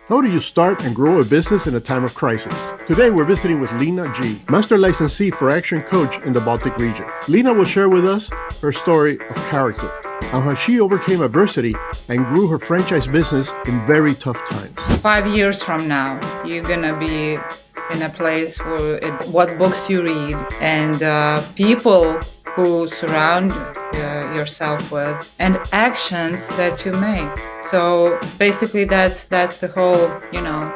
How do you start and grow a business in a time of crisis? Today we're visiting with Lena G, Master Licensee for Action Coach in the Baltic region. Lena will share with us her story of character and how she overcame adversity and grew her franchise business in very tough times. 5 years from now, you're gonna be in a place where what books you read and people who surround yourself with and actions that you make. So basically that's the whole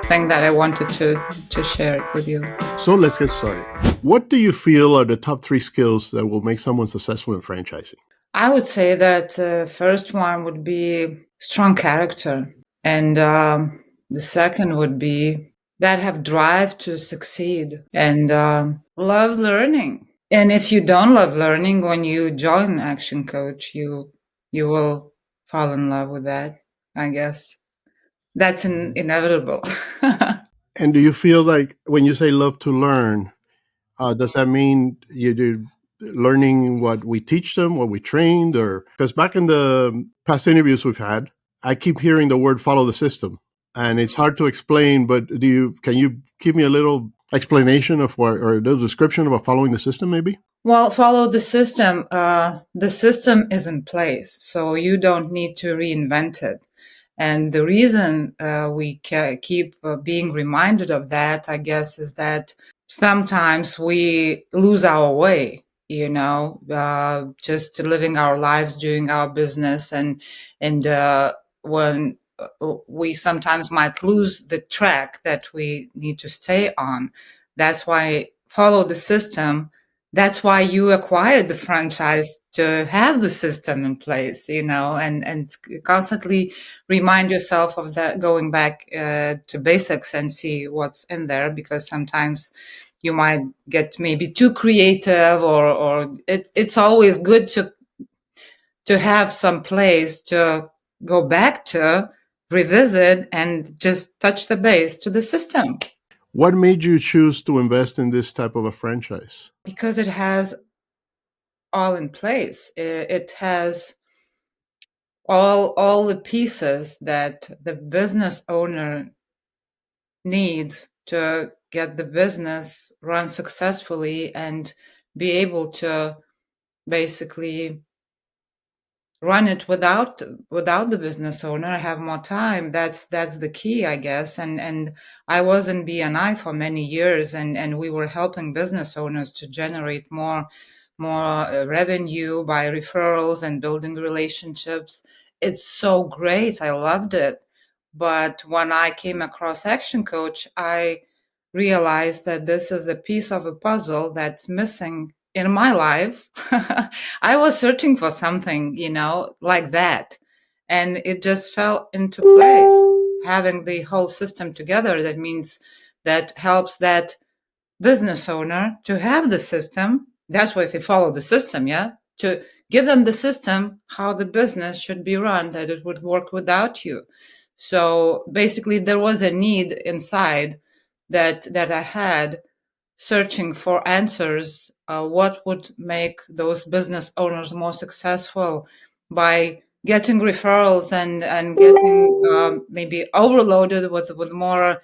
thing that I wanted to share with you. So let's get started. What do you feel are the top 3 skills that will make someone successful in franchising? I would say that first one would be strong character, and the second would be that have drive to succeed and love learning. And if you don't love learning, when you join Action Coach, you will fall in love with that, I guess. That's inevitable. And do you feel like when you say love to learn, does that mean you do learning what we teach them, what we trained, or because back in the past interviews we've had, I keep hearing the word follow the system, and it's hard to explain. But can you give me a little explanation of what, or the description about following the system, maybe? Well, follow the system. The system is in place, so you don't need to reinvent it. And the reason we keep being reminded of that, I guess, is that sometimes we lose our way, just living our lives, doing our business, and when we sometimes might lose the track that we need to stay on. That's why follow the system. That's why you acquired the franchise, to have the system in place, and constantly remind yourself of that, going back to basics and see what's in there, because sometimes you might get maybe too creative, or it's always good to have some place to go back to, revisit, and just touch the base to the system. What made you choose to invest in this type of a franchise? Because it has all in place. It has all the pieces that the business owner needs to get the business run successfully and be able to basically run it without the business owner, have more time. That's the key, I guess. And I was in BNI for many years, and we were helping business owners to generate more revenue by referrals and building relationships. It's so great. I loved it. But when I came across Action Coach, I realized that this is a piece of a puzzle that's missing in my life. I was searching for something, like that. And it just fell into place. Having the whole system together, that means that helps that business owner to have the system. That's why they follow the system, yeah? To give them the system, how the business should be run, that it would work without you. So basically, there was a need inside that I had, searching for answers. What would make those business owners more successful by getting referrals and getting maybe overloaded with more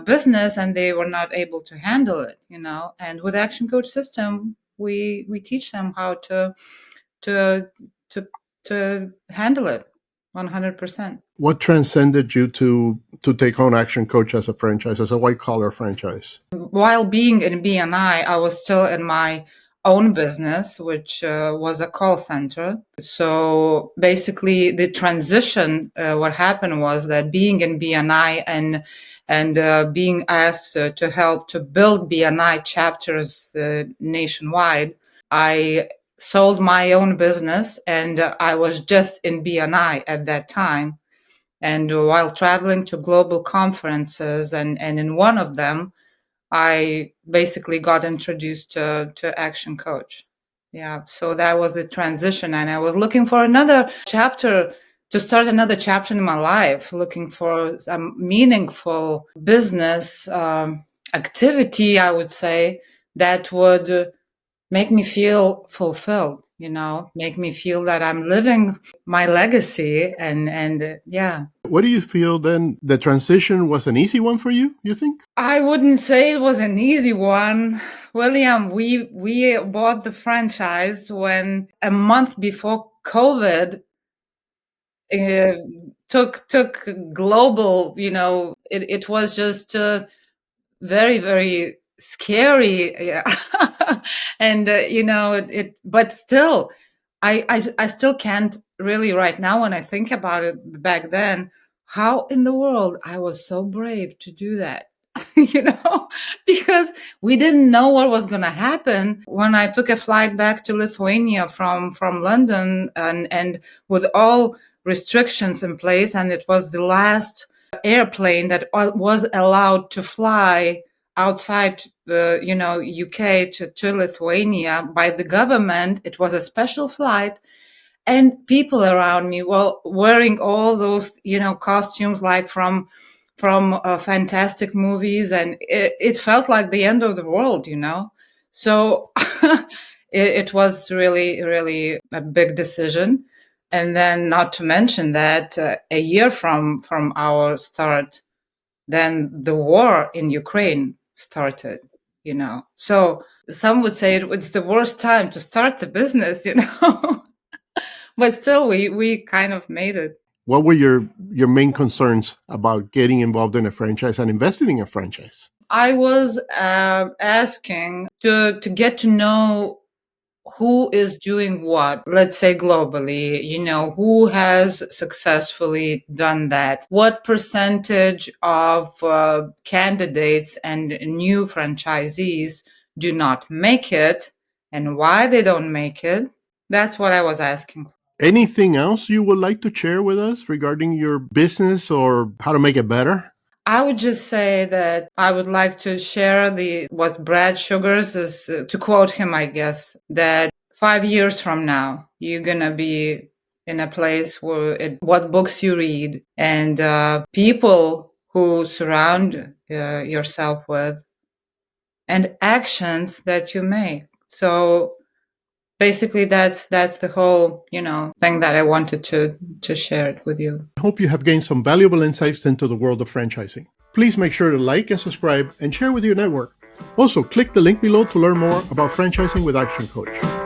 business, and they were not able to handle it, And with Action Coach system, we teach them how to to to handle it 100%. What transcended you to take on Action Coach as a franchise, as a white collar franchise? While being in BNI, I was still in my own business, which was a call center. So basically, the transition, what happened was that being in BNI and being asked to help to build BNI chapters nationwide, I sold my own business, and I was just in BNI at that time. And while traveling to global conferences, and in one of them, I basically got introduced to Action Coach. Yeah, so that was the transition. And I was looking for another chapter, to start another chapter in my life, looking for a meaningful business activity, I would say, that would make me feel fulfilled, make me feel that I'm living my legacy. And yeah. What do you feel then? The transition was an easy one for you, you think? I wouldn't say it was an easy one. William, we bought the franchise when a month before COVID uh, took global, it was just very, very scary. Yeah. And but still, I still can't really right now when I think about it back then, how in the world I was so brave to do that. you know because we didn't know what was going to happen. When I took a flight back to Lithuania from London, and with all restrictions in place, and it was the last airplane that was allowed to fly outside the UK to Lithuania by the government. It was a special flight, and people around me were wearing all those costumes like from fantastic movies, and it felt like the end of the world. So it was really, really a big decision. And then, not to mention that a year from our start, then the war in Ukraine started. So some would say it's the worst time to start the business. But still, we kind of made it. What were your main concerns about getting involved in a franchise and investing in a franchise? I was asking to get to know who is doing what, let's say globally, who has successfully done that. What percentage of candidates and new franchisees do not make it, and why they don't make it? That's what I was asking. Anything else you would like to share with us regarding your business or how to make it better? I would just say that I would like to share what Brad Sugars is, to quote him, I guess, that 5 years from now, you're going to be in a place where what books you read and people who surround yourself with and actions that you make. So basically that's the whole, thing that I wanted to share it with you. I hope you have gained some valuable insights into the world of franchising. Please make sure to like and subscribe and share with your network. Also, click the link below to learn more about franchising with Action Coach.